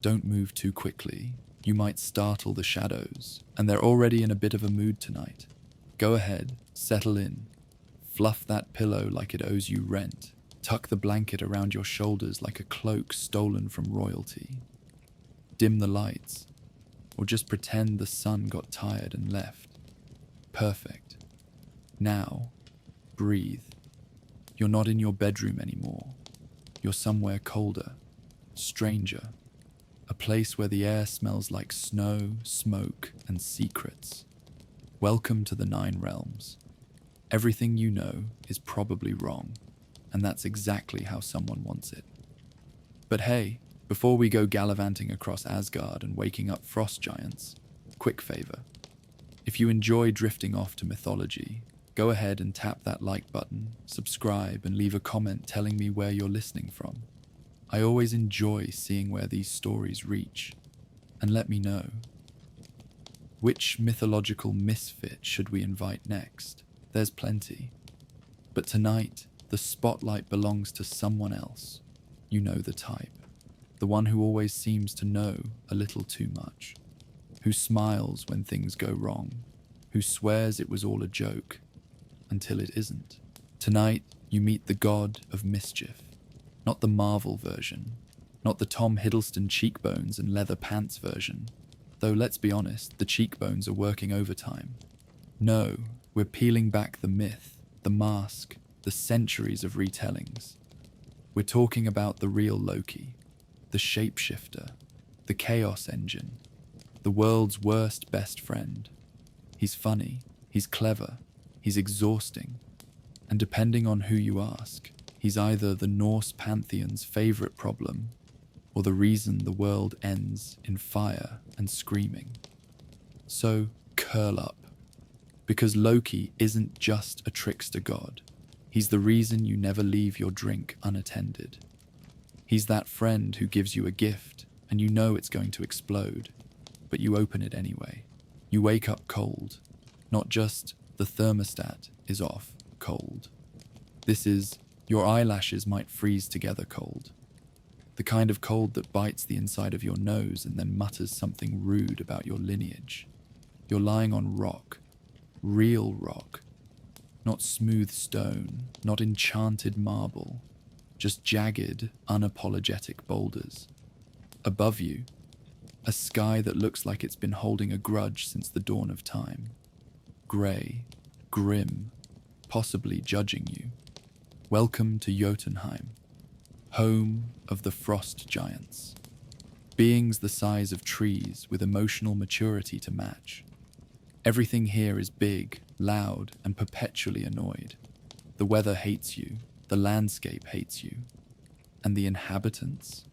Don't move too quickly. You might startle the shadows, and they're already in a bit of a mood tonight. Go ahead, settle in. Fluff that pillow like it owes you rent. Tuck the blanket around your shoulders like a cloak stolen from royalty. Dim the lights, or just pretend the sun got tired and left. Perfect. Now, breathe. You're not in your bedroom anymore. You're somewhere colder, stranger. A place where the air smells like snow, smoke, and secrets. Welcome to the 9 realms. Everything you know is probably wrong, and that's exactly how someone wants it. But hey, before we go gallivanting across Asgard and waking up frost giants, quick favor. If you enjoy drifting off to mythology, go ahead and tap that like button, subscribe, and leave a comment telling me where you're listening from. I always enjoy seeing where these stories reach, and let me know. Which mythological misfit should we invite next? There's plenty. But tonight, the spotlight belongs to someone else. You know the type. The one who always seems to know a little too much. Who smiles when things go wrong. Who swears it was all a joke, until it isn't. Tonight, you meet the God of Mischief. Not the Marvel version. Not the Tom Hiddleston cheekbones and leather pants version. Though let's be honest, the cheekbones are working overtime. No, we're peeling back the myth, the mask, the centuries of retellings. We're talking about the real Loki, the shapeshifter, the chaos engine, the world's worst best friend. He's funny, he's clever, he's exhausting, and depending on who you ask, he's either the Norse pantheon's favorite problem or the reason the world ends in fire and screaming. So curl up, because Loki isn't just a trickster god. He's the reason you never leave your drink unattended. He's that friend who gives you a gift and you know it's going to explode, but you open it anyway. You wake up cold, not just the thermostat is off cold. This is your eyelashes might freeze together cold. The kind of cold that bites the inside of your nose and then mutters something rude about your lineage. You're lying on rock, real rock, not smooth stone, not enchanted marble, just jagged, unapologetic boulders. Above you, a sky that looks like it's been holding a grudge since the dawn of time. Grey, grim, possibly judging you. Welcome to Jötunheim, home of the frost giants. Beings the size of trees with emotional maturity to match. Everything here is big, loud, and perpetually annoyed. The weather hates you, the landscape hates you, and the inhabitants.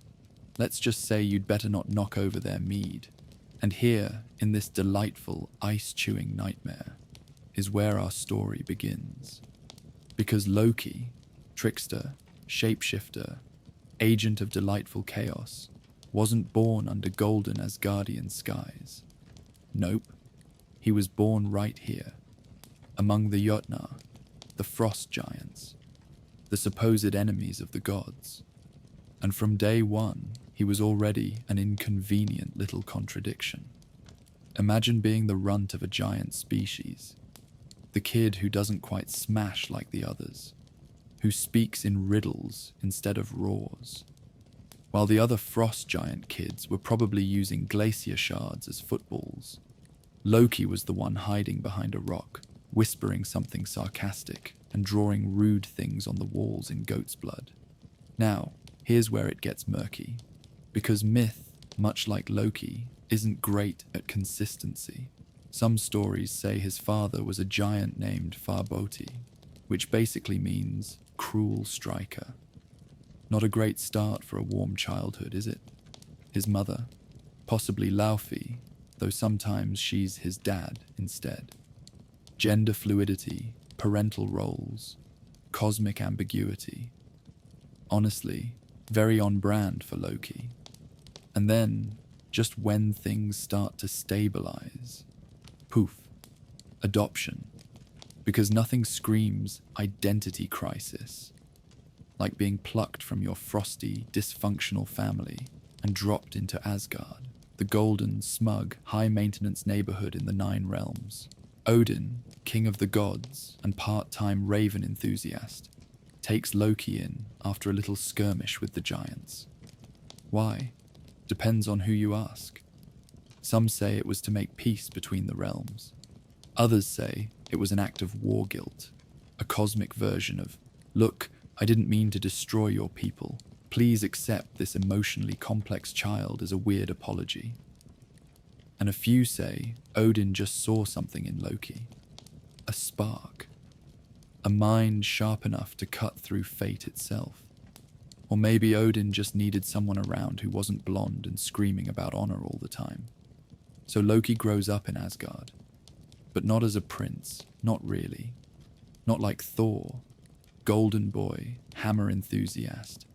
Let's just say you'd better not knock over their mead. And here, in this delightful, ice-chewing nightmare, is where our story begins. Because Loki, trickster, shapeshifter, agent of delightful chaos, wasn't born under golden Asgardian skies. Nope, he was born right here, among the Jötnar, the frost giants, the supposed enemies of the gods. And from day one, he was already an inconvenient little contradiction. Imagine being the runt of a giant species, the kid who doesn't quite smash like the others, who speaks in riddles instead of roars. While the other frost giant kids were probably using glacier shards as footballs, Loki was the one hiding behind a rock, whispering something sarcastic and drawing rude things on the walls in goat's blood. Now, here's where it gets murky, because myth, much like Loki, isn't great at consistency. Some stories say his father was a giant named Farboti, which basically means cruel striker. Not a great start for a warm childhood, is it? His mother, possibly Laufey, though sometimes she's his dad instead. Gender fluidity, parental roles, cosmic ambiguity. Honestly, very on brand for Loki. And then, just when things start to stabilize, poof, adoption. Because nothing screams identity crisis like being plucked from your frosty, dysfunctional family and dropped into Asgard, the golden, smug, high-maintenance neighborhood in the Nine Realms. Odin, king of the gods and part-time raven enthusiast, takes Loki in after a little skirmish with the giants. Why? Depends on who you ask. Some say it was to make peace between the realms. Others say it was an act of war guilt, a cosmic version of, "Look, I didn't mean to destroy your people. Please accept this emotionally complex child as a weird apology." And a few say Odin just saw something in Loki. A spark. A mind sharp enough to cut through fate itself. Or maybe Odin just needed someone around who wasn't blonde and screaming about honor all the time. So Loki grows up in Asgard. But not as a prince, not really. Not like Thor, golden boy, hammer enthusiast.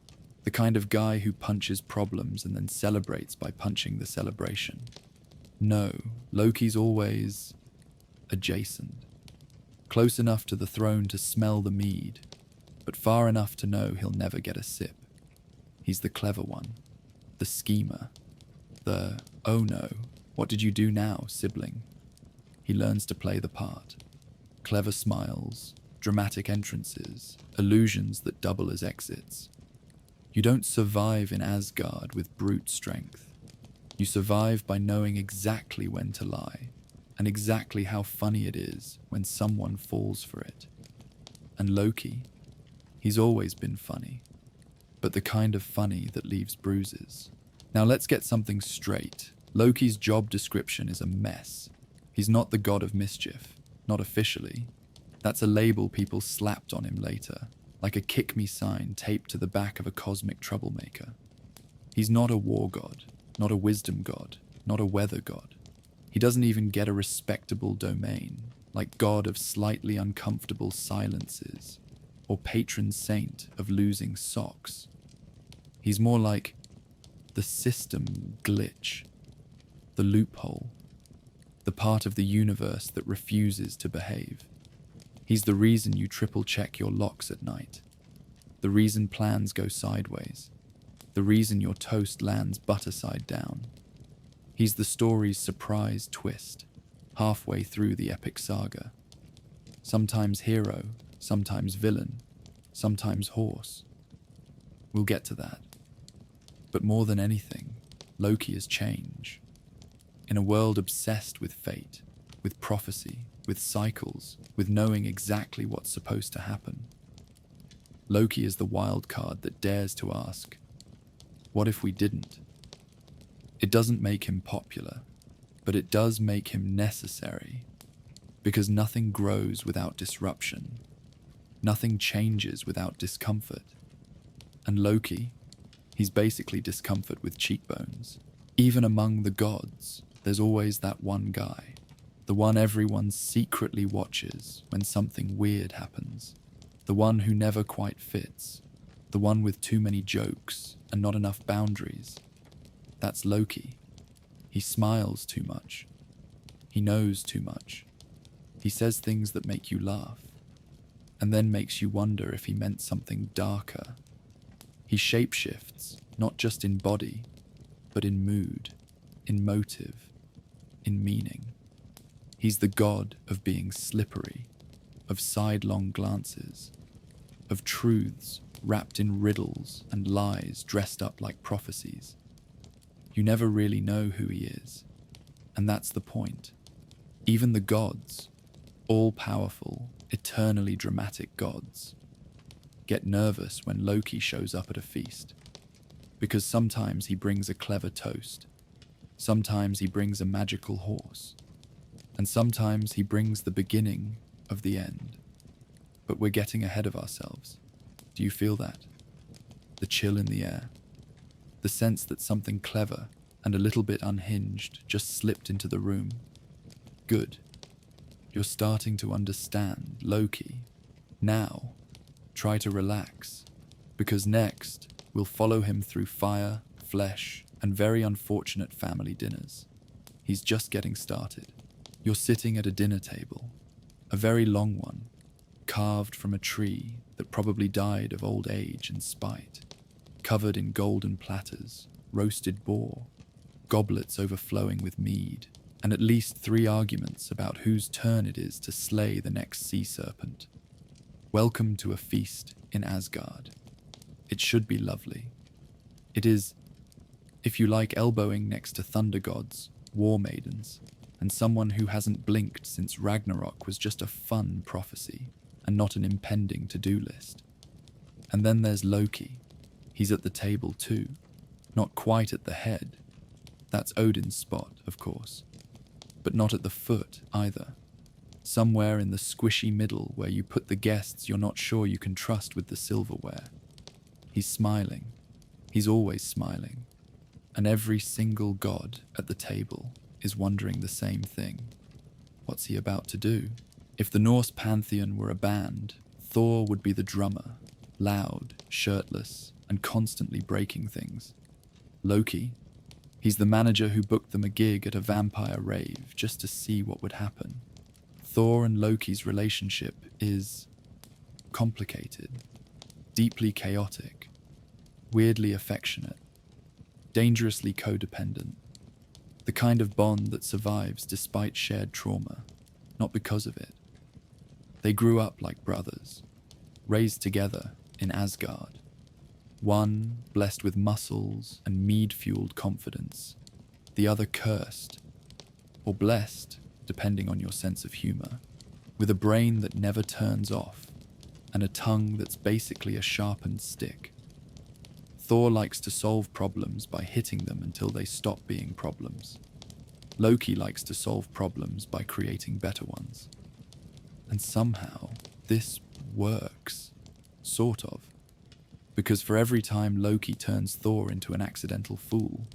The kind of guy who punches problems and then celebrates by punching the celebration. No, Loki's always adjacent. Close enough to the throne to smell the mead, but far enough to know he'll never get a sip. He's the clever one, the schemer, the, "Oh no, what did you do now, sibling?" He learns to play the part. Clever smiles, dramatic entrances, illusions that double as exits. You don't survive in Asgard with brute strength. You survive by knowing exactly when to lie, and exactly how funny it is when someone falls for it. And Loki, he's always been funny, but the kind of funny that leaves bruises. Now let's get something straight. Loki's job description is a mess. He's not the god of mischief, not officially. That's a label people slapped on him later, like a kick me sign taped to the back of a cosmic troublemaker. He's not a war god, not a wisdom god, not a weather god. He doesn't even get a respectable domain, like god of slightly uncomfortable silences, or patron saint of losing socks. He's more like the system glitch, the loophole, the part of the universe that refuses to behave. He's the reason you triple-check your locks at night, the reason plans go sideways, the reason your toast lands butter side down. He's the story's surprise twist, halfway through the epic saga. Sometimes hero, sometimes villain, sometimes horse. We'll get to that. But more than anything, Loki is change. In a world obsessed with fate, with prophecy, with cycles, with knowing exactly what's supposed to happen, Loki is the wild card that dares to ask, what if we didn't? It doesn't make him popular, but it does make him necessary, because nothing grows without disruption. Nothing changes without discomfort. And Loki, he's basically discomfort with cheekbones. Even among the gods, there's always that one guy, the one everyone secretly watches when something weird happens, the one who never quite fits, the one with too many jokes and not enough boundaries. That's Loki. He smiles too much. He knows too much. He says things that make you laugh, and then makes you wonder if he meant something darker. He shapeshifts, not just in body, but in mood, in motive, in meaning. He's the god of being slippery, of sidelong glances, of truths wrapped in riddles and lies dressed up like prophecies. You never really know who he is, and that's the point. Even the gods, all-powerful, eternally dramatic gods, get nervous when Loki shows up at a feast, because sometimes he brings a clever toast, sometimes he brings a magical horse, and sometimes he brings the beginning of the end. But we're getting ahead of ourselves. Do you feel that? The chill in the air. The sense that something clever and a little bit unhinged just slipped into the room. Good. You're starting to understand Loki. Now, try to relax, because next we'll follow him through fire, flesh, and very unfortunate family dinners. He's just getting started. You're sitting at a dinner table, a very long one, carved from a tree that probably died of old age and spite, covered in golden platters, roasted boar, goblets overflowing with mead, and at least 3 arguments about whose turn it is to slay the next sea serpent. Welcome to a feast in Asgard. It should be lovely. It is, if you like elbowing next to thunder gods, war maidens, and someone who hasn't blinked since Ragnarok was just a fun prophecy and not an impending to-do list. And then there's Loki. He's at the table too, not quite at the head. That's Odin's spot, of course, but not at the foot either. Somewhere in the squishy middle where you put the guests you're not sure you can trust with the silverware. He's smiling. He's always smiling. And every single god at the table is wondering the same thing. What's he about to do? If the Norse pantheon were a band, Thor would be the drummer, loud, shirtless, and constantly breaking things. Loki, he's the manager who booked them a gig at a vampire rave just to see what would happen. Thor and Loki's relationship is complicated, deeply chaotic, weirdly affectionate, dangerously codependent, the kind of bond that survives despite shared trauma, not because of it. They grew up like brothers, raised together in Asgard, one blessed with muscles and mead-fueled confidence, the other cursed, or blessed, depending on your sense of humor, with a brain that never turns off and a tongue that's basically a sharpened stick. Thor likes to solve problems by hitting them until they stop being problems. Loki likes to solve problems by creating better ones. And somehow, this works. Sort of. Because for every time Loki turns Thor into an accidental fool,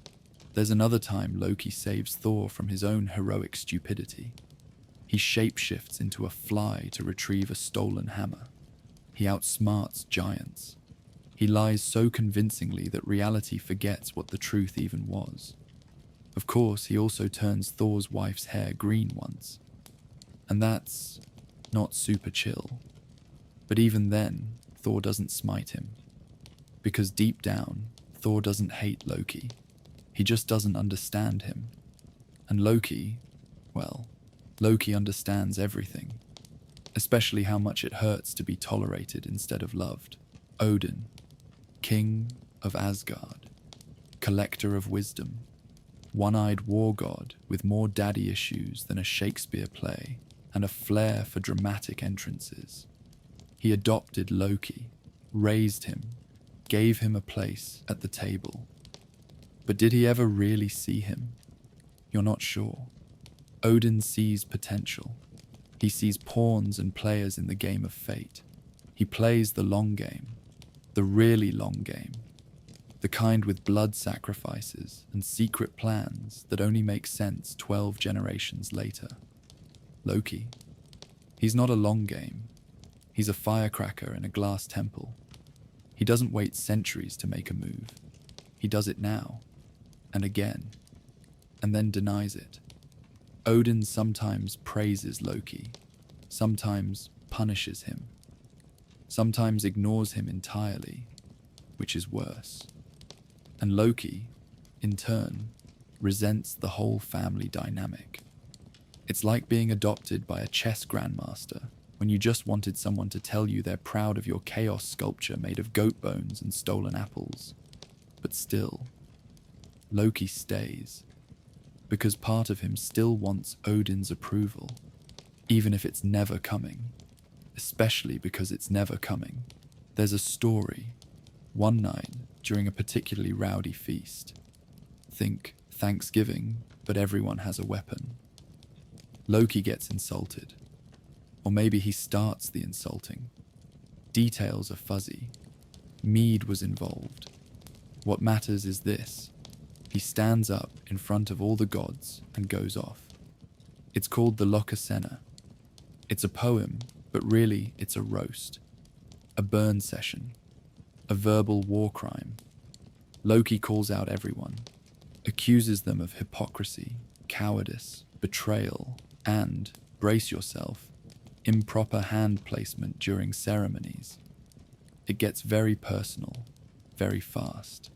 there's another time Loki saves Thor from his own heroic stupidity. He shapeshifts into a fly to retrieve a stolen hammer. He outsmarts giants. He lies so convincingly that reality forgets what the truth even was. Of course, he also turns Thor's wife's hair green once. And that's not super chill. But even then, Thor doesn't smite him. Because deep down, Thor doesn't hate Loki. He just doesn't understand him. And Loki, well, Loki understands everything. Especially how much it hurts to be tolerated instead of loved. Odin, king of Asgard, collector of wisdom, one-eyed war god with more daddy issues than a Shakespeare play and a flair for dramatic entrances. He adopted Loki, raised him, gave him a place at the table. But did he ever really see him? You're not sure. Odin sees potential. He sees pawns and players in the game of fate. He plays the long game, the really long game, the kind with blood sacrifices and secret plans that only make sense 12 generations later. Loki. He's not a long game. He's a firecracker in a glass temple. He doesn't wait centuries to make a move. He does it now, and again, and then denies it. Odin sometimes praises Loki, sometimes punishes him, sometimes ignores him entirely, which is worse. And Loki, in turn, resents the whole family dynamic. It's like being adopted by a chess grandmaster when you just wanted someone to tell you they're proud of your chaos sculpture made of goat bones and stolen apples. But still, Loki stays, because part of him still wants Odin's approval, even if it's never coming, especially because it's never coming. There's a story, one night during a particularly rowdy feast. Think Thanksgiving, but everyone has a weapon. Loki gets insulted. Or maybe he starts the insulting. Details are fuzzy. Mead was involved. What matters is this. He stands up in front of all the gods and goes off. It's called the Lokasenna. It's a poem, but really it's a roast. A burn session. A verbal war crime. Loki calls out everyone. Accuses them of hypocrisy, cowardice, betrayal, and, brace yourself, improper hand placement during ceremonies. It gets very personal, very fast.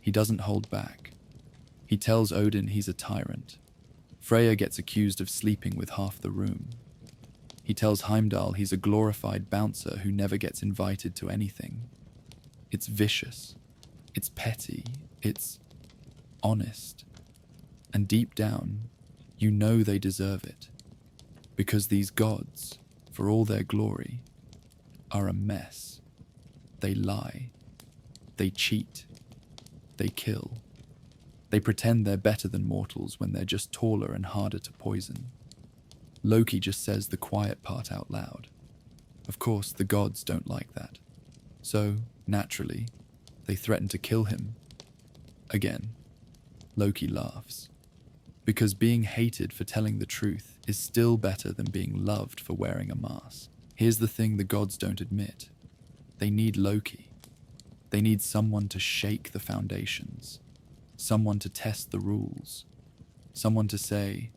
He doesn't hold back. He tells Odin he's a tyrant. Freyja gets accused of sleeping with half the room. He tells Heimdall he's a glorified bouncer who never gets invited to anything. It's vicious. It's petty. It's honest. And deep down, you know they deserve it. Because these gods, for all their glory, are a mess. They lie. They cheat. They kill. They pretend they're better than mortals when they're just taller and harder to poison. Loki just says the quiet part out loud. Of course, the gods don't like that. So, naturally, they threaten to kill him. Again, Loki laughs. Because being hated for telling the truth is still better than being loved for wearing a mask. Here's the thing the gods don't admit. They need Loki. They need someone to shake the foundations. Someone to test the rules. Someone to say,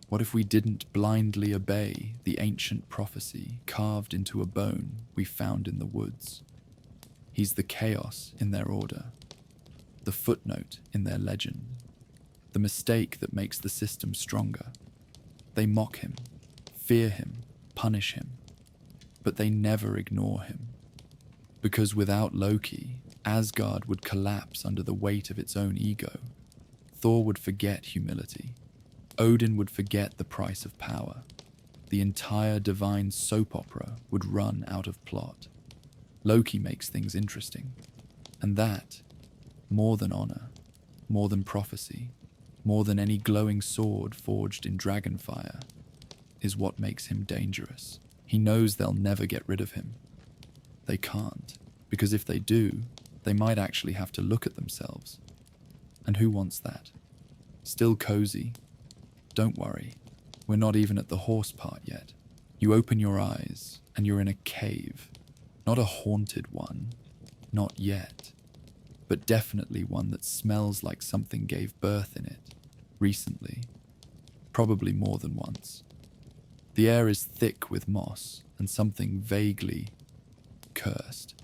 what if we didn't blindly obey the ancient prophecy carved into a bone we found in the woods? He's the chaos in their order, the footnote in their legend, the mistake that makes the system stronger. They mock him, fear him, punish him, but they never ignore him. Because without Loki, Asgard would collapse under the weight of its own ego. Thor would forget humility. Odin would forget the price of power. The entire divine soap opera would run out of plot. Loki makes things interesting. And that, more than honor, more than prophecy, more than any glowing sword forged in dragonfire, is what makes him dangerous. He knows they'll never get rid of him. They can't, because if they do, they might actually have to look at themselves. And who wants that? Still cozy? Don't worry, we're not even at the horse part yet. You open your eyes, and you're in a cave. Not a haunted one, not yet, but definitely one that smells like something gave birth in it, recently, probably more than once. The air is thick with moss and something vaguely cursed.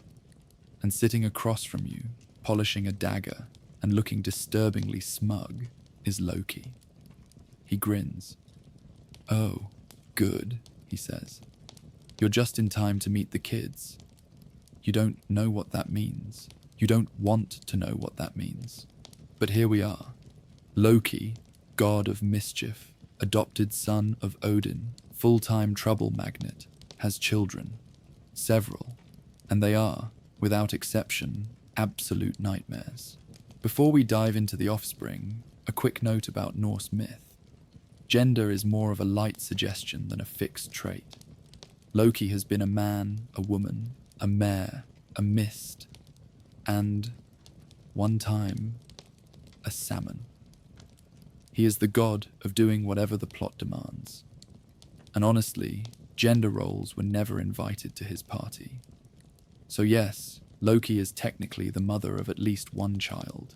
And sitting across from you, polishing a dagger and looking disturbingly smug, is Loki. He grins. Oh, good, he says. You're just in time to meet the kids. You don't know what that means. You don't want to know what that means. But here we are. Loki, god of mischief, adopted son of Odin, full-time trouble magnet, has children. Several. And they are, without exception, absolute nightmares. Before we dive into the offspring, a quick note about Norse myth. Gender is more of a light suggestion than a fixed trait. Loki has been a man, a woman, a mare, a mist, and, one time, a salmon. He is the god of doing whatever the plot demands. And honestly, gender roles were never invited to his party. So yes, Loki is technically the mother of at least one child.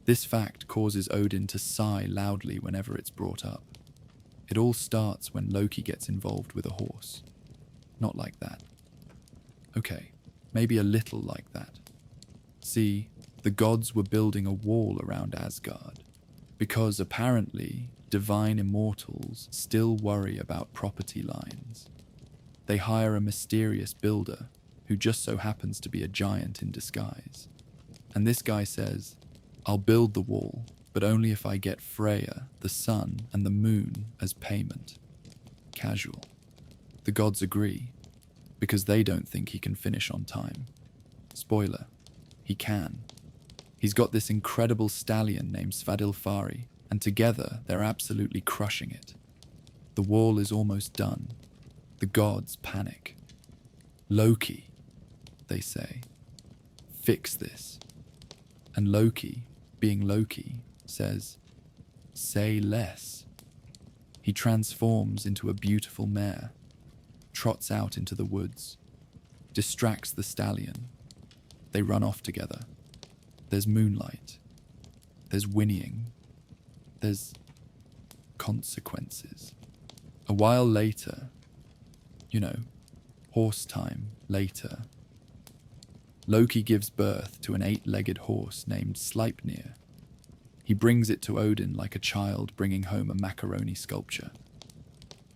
This fact causes Odin to sigh loudly whenever it's brought up. It all starts when Loki gets involved with a horse. Not like that. Okay, maybe a little like that. See, the gods were building a wall around Asgard, because apparently divine immortals still worry about property lines. They hire a mysterious builder who just so happens to be a giant in disguise. And this guy says, I'll build the wall, but only if I get Freya, the sun, and the moon as payment. Casual. The gods agree, because they don't think he can finish on time. Spoiler, he can. He's got this incredible stallion named Svadilfari, and together they're absolutely crushing it. The wall is almost done. The gods panic. Loki, they say, fix this. And Loki, being Loki, says, say less. He transforms into a beautiful mare, trots out into the woods, distracts the stallion. They run off together. There's moonlight. There's whinnying. There's consequences. A while later, horse time later, Loki gives birth to an 8-legged horse named Sleipnir. He brings it to Odin like a child bringing home a macaroni sculpture.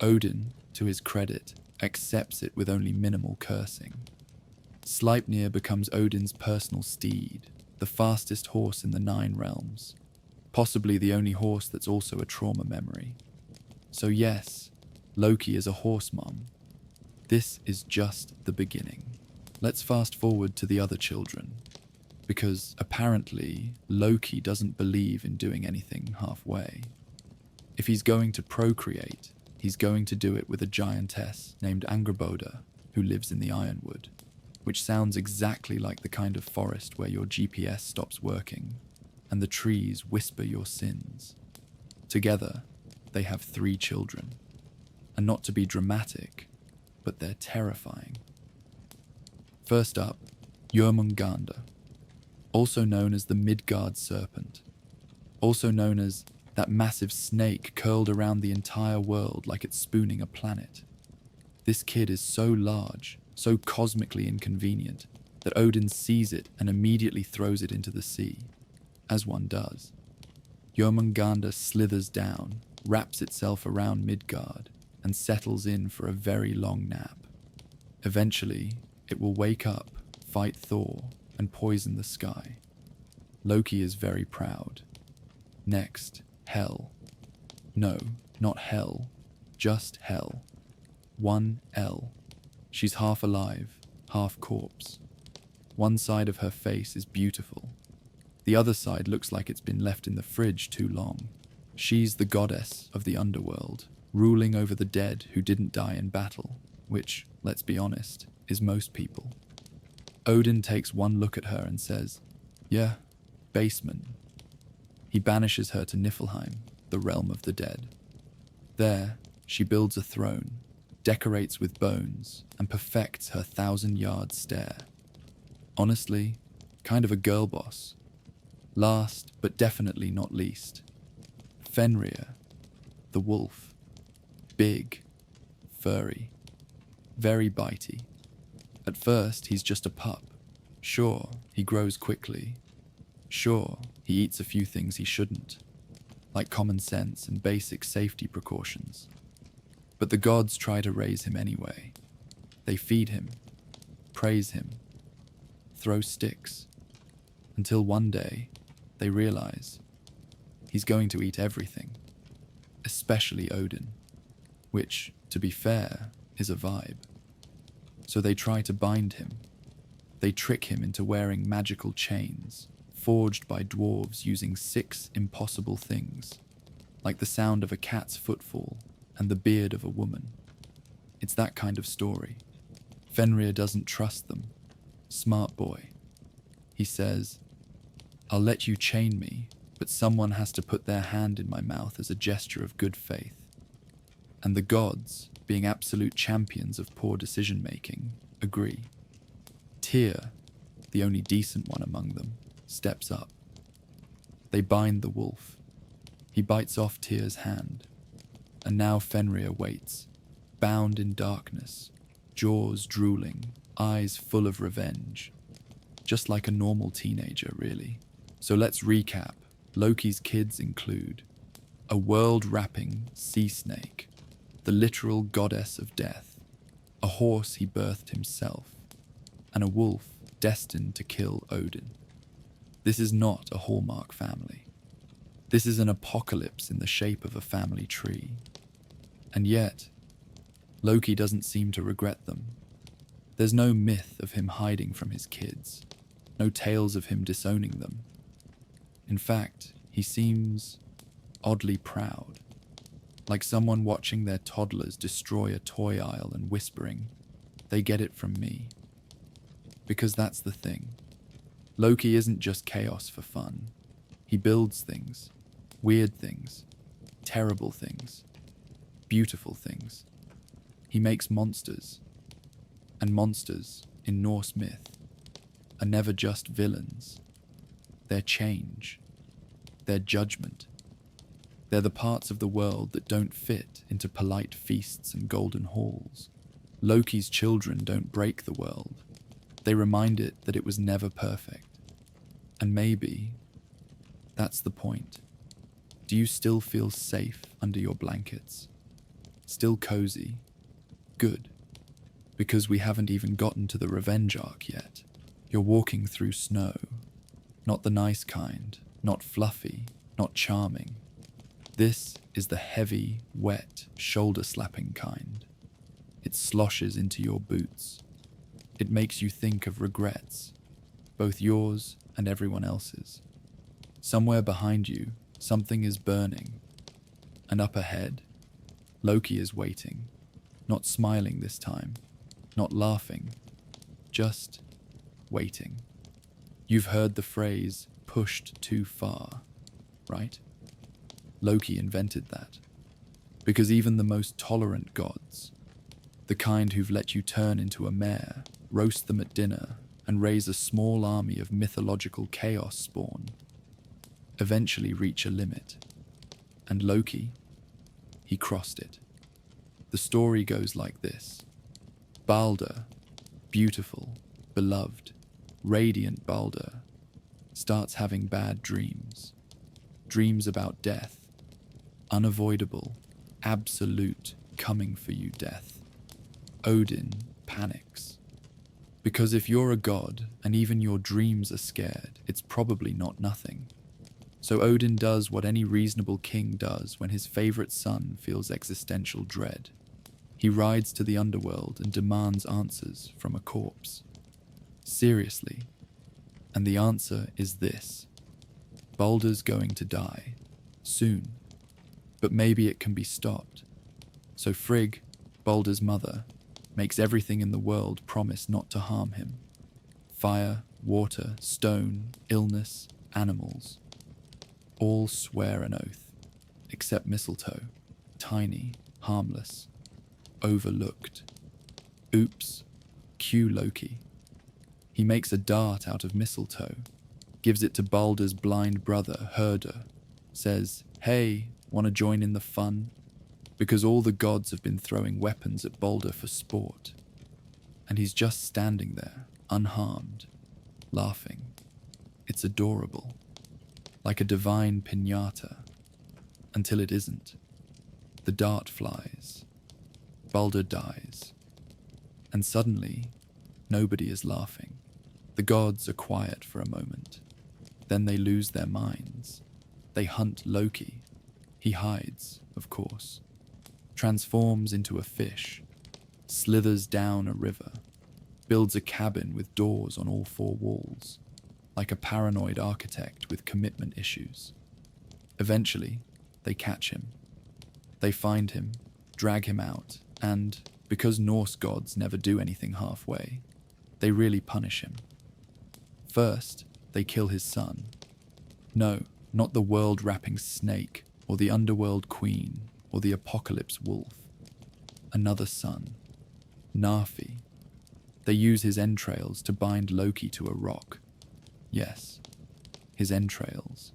Odin, to his credit, accepts it with only minimal cursing. Sleipnir becomes Odin's personal steed, the fastest horse in the 9 realms, possibly the only horse that's also a trauma memory. So yes, Loki is a horse mom. This is just the beginning. Let's fast forward to the other children, because apparently Loki doesn't believe in doing anything halfway. If he's going to procreate, he's going to do it with a giantess named Angrboda, who lives in the Ironwood, which sounds exactly like the kind of forest where your GPS stops working, and the trees whisper your sins. Together, they have 3 children. And not to be dramatic, but they're terrifying. First up, Jörmungandr, also known as the Midgard serpent, also known as that massive snake curled around the entire world like it's spooning a planet. This kid is so large, so cosmically inconvenient, that Odin sees it and immediately throws it into the sea, as one does. Jörmungandr slithers down, wraps itself around Midgard, and settles in for a very long nap. Eventually, it will wake up, fight Thor, and poison the sky. Loki is very proud. Next, Hel. No, not Hell, just Hel. 1 L. She's half alive, half corpse. One side of her face is beautiful. The other side looks like it's been left in the fridge too long. She's the goddess of the underworld, ruling over the dead who didn't die in battle, which, let's be honest, is most people. Odin takes one look at her and says, "Yeah, basement." He banishes her to Niflheim, the realm of the dead. There, she builds a throne, decorates with bones, and perfects her 1,000-yard stare. Honestly, kind of a girl boss. Last, but definitely not least, Fenrir, the wolf. Big, furry, very bitey. At first, he's just a pup. Sure, he grows quickly. Sure, he eats a few things he shouldn't, like common sense and basic safety precautions. But the gods try to raise him anyway. They feed him, praise him, throw sticks, until one day they realize he's going to eat everything, especially Odin, which, to be fair, is a vibe. So they try to bind him. They trick him into wearing magical chains, forged by dwarves using 6 impossible things, like the sound of a cat's footfall and the beard of a woman. It's that kind of story. Fenrir doesn't trust them. Smart boy. He says, "I'll let you chain me, but someone has to put their hand in my mouth as a gesture of good faith." And the gods, being absolute champions of poor decision-making, agree. Tyr, the only decent one among them, steps up. They bind the wolf. He bites off Tyr's hand. And now Fenrir waits, bound in darkness, jaws drooling, eyes full of revenge. Just like a normal teenager, really. So let's recap. Loki's kids include a world-wrapping sea snake, the literal goddess of death, a horse he birthed himself, and a wolf destined to kill Odin. This is not a Hallmark family. This is an apocalypse in the shape of a family tree. And yet, Loki doesn't seem to regret them. There's no myth of him hiding from his kids, no tales of him disowning them. In fact, he seems oddly proud, like someone watching their toddlers destroy a toy aisle and whispering, "They get it from me." Because that's the thing. Loki isn't just chaos for fun. He builds things, weird things, terrible things, beautiful things. He makes monsters. And monsters, in Norse myth, are never just villains. They're change. They're judgment. They're the parts of the world that don't fit into polite feasts and golden halls. Loki's children don't break the world. They remind it that it was never perfect. And maybe that's the point. Do you still feel safe under your blankets? Still cozy? Good. Because we haven't even gotten to the revenge arc yet. You're walking through snow. Not the nice kind, not fluffy, not charming. This is the heavy, wet, shoulder-slapping kind. It sloshes into your boots. It makes you think of regrets, both yours and everyone else's. Somewhere behind you, something is burning. And up ahead, Loki is waiting, not smiling this time, not laughing, just waiting. You've heard the phrase, pushed too far, right? Loki invented that. Because even the most tolerant gods, the kind who've let you turn into a mare, roast them at dinner, and raise a small army of mythological chaos spawn, eventually reach a limit. And Loki, he crossed it. The story goes like this. Baldr, beautiful, beloved, radiant Baldr, starts having bad dreams. Dreams about death. Unavoidable, absolute, coming for you death. Odin panics. Because if you're a god and even your dreams are scared, it's probably not nothing. So Odin does what any reasonable king does when his favorite son feels existential dread. He rides to the underworld and demands answers from a corpse. Seriously. And the answer is this. Baldr's going to die. Soon. But maybe it can be stopped. So Frigg, Baldr's mother, makes everything in the world promise not to harm him. Fire, water, stone, illness, animals. All swear an oath, except mistletoe, tiny, harmless, overlooked. Oops, cue Loki. He makes a dart out of mistletoe, gives it to Baldr's blind brother, Herder, says, "Hey, wanna join in the fun?" Because all the gods have been throwing weapons at Baldr for sport. And he's just standing there, unharmed, laughing. It's adorable. Like a divine piñata. Until it isn't. The dart flies. Baldr dies. And suddenly, nobody is laughing. The gods are quiet for a moment. Then they lose their minds. They hunt Loki. He hides, of course. Transforms into a fish. Slithers down a river. Builds a cabin with doors on all four walls. Like a paranoid architect with commitment issues. Eventually, they catch him. They find him, drag him out, and, because Norse gods never do anything halfway, they really punish him. First, they kill his son. No, not the world-wrapping snake, or the underworld queen, or the apocalypse wolf. Another son, Narfi. They use his entrails to bind Loki to a rock. Yes, his entrails.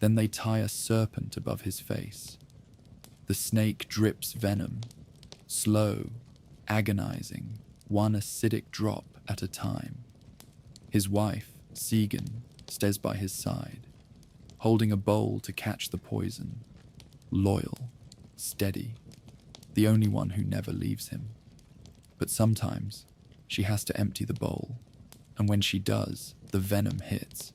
Then they tie a serpent above his face. The snake drips venom, slow, agonizing, one acidic drop at a time. His wife, Sigyn, stays by his side, holding a bowl to catch the poison. Loyal, steady, the only one who never leaves him. But sometimes, she has to empty the bowl, and when she does, the venom hits,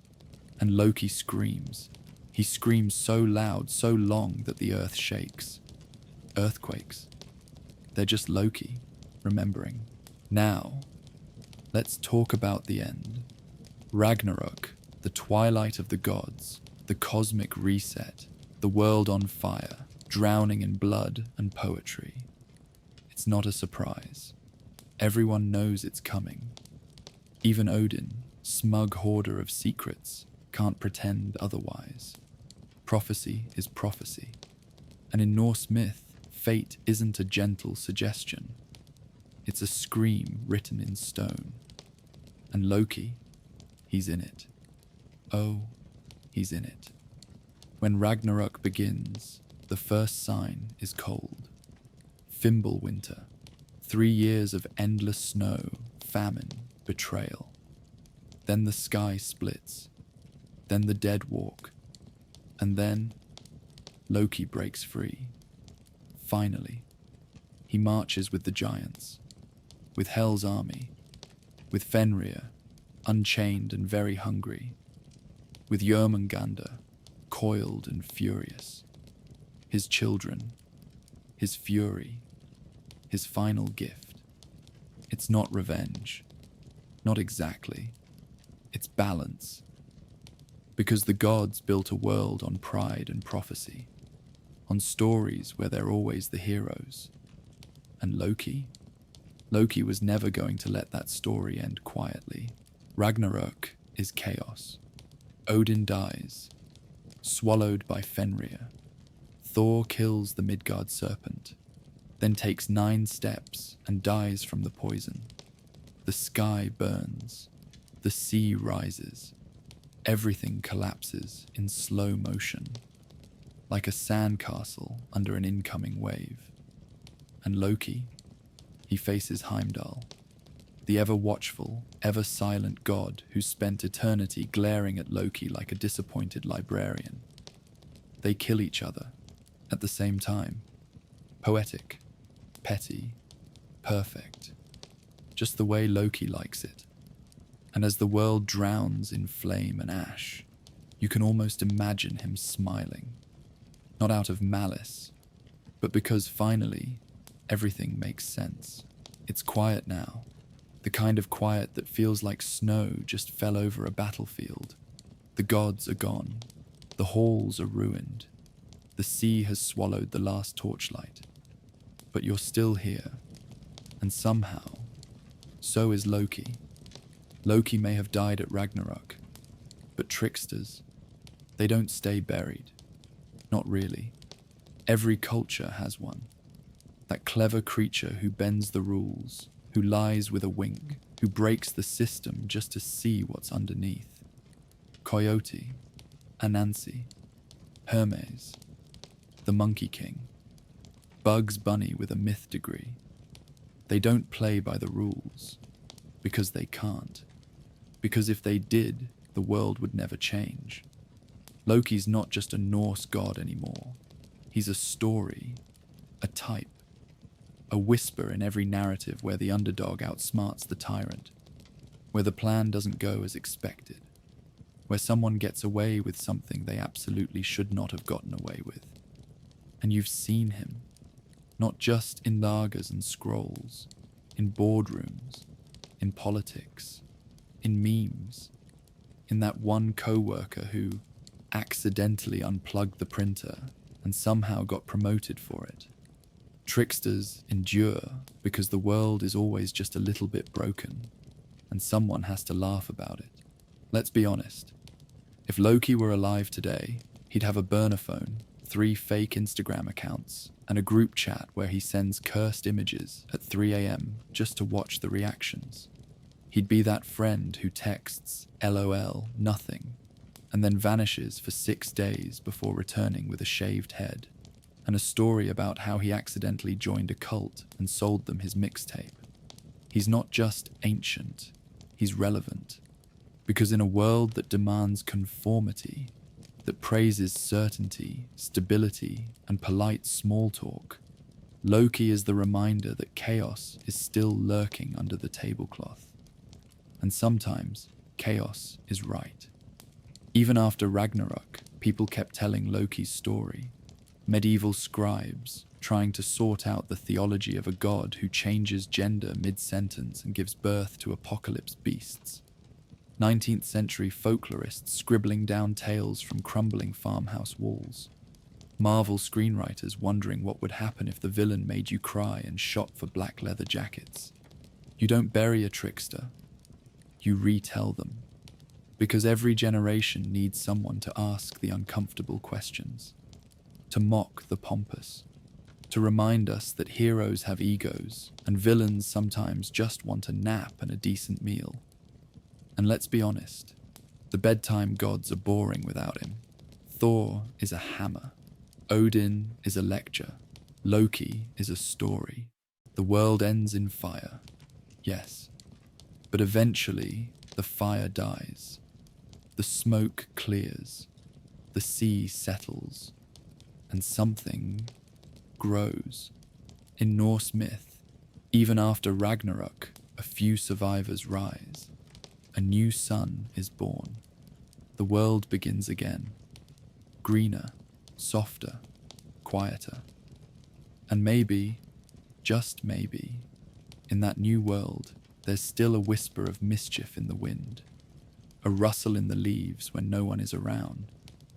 and Loki screams. He screams so loud, so long that the earth shakes. Earthquakes. They're just Loki, remembering. Now, let's talk about the end. Ragnarök, the twilight of the gods, the cosmic reset, the world on fire, drowning in blood and poetry. It's not a surprise. Everyone knows it's coming. Even Odin, smug hoarder of secrets, can't pretend otherwise. Prophecy is prophecy. And in Norse myth, fate isn't a gentle suggestion. It's a scream written in stone. And Loki, he's in it. Oh, he's in it. When Ragnarök begins, the first sign is cold. Fimbulwinter, 3 years of endless snow, famine, betrayal. Then the sky splits. Then the dead walk. And then Loki breaks free. Finally, he marches with the giants, with Hel's army, with Fenrir, unchained and very hungry, with Jörmungandr, coiled and furious, his children, his fury, his final gift. It's not revenge, not exactly. It's balance. Because the gods built a world on pride and prophecy, on stories where they're always the heroes. And Loki was never going to let that story end quietly. Ragnarök is chaos. Odin dies, swallowed by Fenrir. Thor kills the Midgard serpent, then takes 9 steps and dies from the poison. The sky burns, the sea rises. Everything collapses in slow motion, like a sandcastle under an incoming wave. And Loki, he faces Heimdall, the ever-watchful, ever-silent god who spent eternity glaring at Loki like a disappointed librarian. They kill each other at the same time. Poetic, petty, perfect. Just the way Loki likes it. And as the world drowns in flame and ash, you can almost imagine him smiling. Not out of malice, but because finally, everything makes sense. It's quiet now. The kind of quiet that feels like snow just fell over a battlefield. The gods are gone. The halls are ruined. The sea has swallowed the last torchlight. But you're still here. And somehow, so is Loki. Loki may have died at Ragnarok, but tricksters, they don't stay buried. Not really. Every culture has one. That clever creature who bends the rules, who lies with a wink, who breaks the system just to see what's underneath. Coyote, Anansi, Hermes, the Monkey King, Bugs Bunny with a myth degree. They don't play by the rules, because they can't. Because if they did, the world would never change. Loki's not just a Norse god anymore. He's a story, a type, a whisper in every narrative where the underdog outsmarts the tyrant, where the plan doesn't go as expected, where someone gets away with something they absolutely should not have gotten away with. And you've seen him, not just in lagers and scrolls, in boardrooms, in politics, in memes, in that one co-worker who accidentally unplugged the printer and somehow got promoted for it. Tricksters endure because the world is always just a little bit broken, and someone has to laugh about it. Let's be honest. If Loki were alive today, he'd have a burner phone, 3 fake Instagram accounts, and a group chat where he sends cursed images at 3 a.m. just to watch the reactions. He'd be that friend who texts LOL nothing and then vanishes for 6 days before returning with a shaved head and a story about how he accidentally joined a cult and sold them his mixtape. He's not just ancient, he's relevant. Because in a world that demands conformity, that praises certainty, stability, and polite small talk, Loki is the reminder that chaos is still lurking under the tablecloth. And sometimes, chaos is right. Even after Ragnarok, people kept telling Loki's story. Medieval scribes trying to sort out the theology of a god who changes gender mid-sentence and gives birth to apocalypse beasts. 19th century folklorists scribbling down tales from crumbling farmhouse walls. Marvel screenwriters wondering what would happen if the villain made you cry and shot for black leather jackets. You don't bury a trickster. You retell them. Because every generation needs someone to ask the uncomfortable questions. To mock the pompous. To remind us that heroes have egos and villains sometimes just want a nap and a decent meal. And let's be honest, the bedtime gods are boring without him. Thor is a hammer. Odin is a lecture. Loki is a story. The world ends in fire. Yes, But eventually, the fire dies. The smoke clears. The sea settles. And something grows. In Norse myth, even after Ragnarök, a few survivors rise. A new sun is born. The world begins again. Greener, softer, quieter. And maybe, just maybe, in that new world, there's still a whisper of mischief in the wind. A rustle in the leaves when no one is around.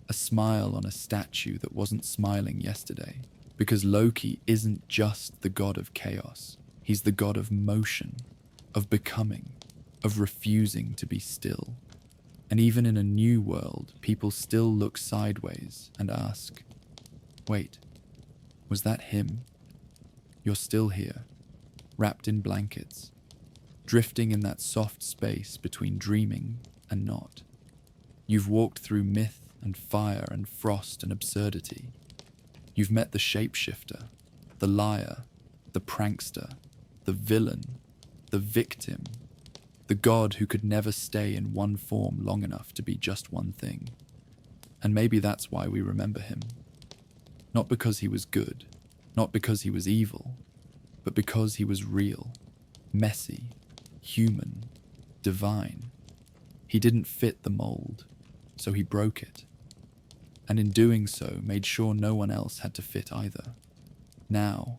A smile on a statue that wasn't smiling yesterday. Because Loki isn't just the god of chaos. He's the god of motion, of becoming, of refusing to be still. And even in a new world, people still look sideways and ask, wait, was that him? You're still here, wrapped in blankets, drifting in that soft space between dreaming and not. You've walked through myth and fire and frost and absurdity. You've met the shapeshifter, the liar, the prankster, the villain, the victim, the god who could never stay in one form long enough to be just one thing. And maybe that's why we remember him. Not because he was good, not because he was evil, but because he was real, messy, human, divine. He didn't fit the mold, so he broke it. And in doing so, made sure no one else had to fit either. Now,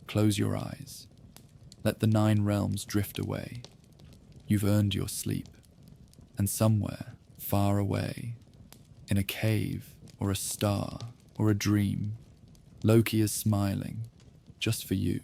close your eyes. Let the 9 realms drift away. You've earned your sleep. And somewhere, far away, in a cave, or a star, or a dream, Loki is smiling, just for you.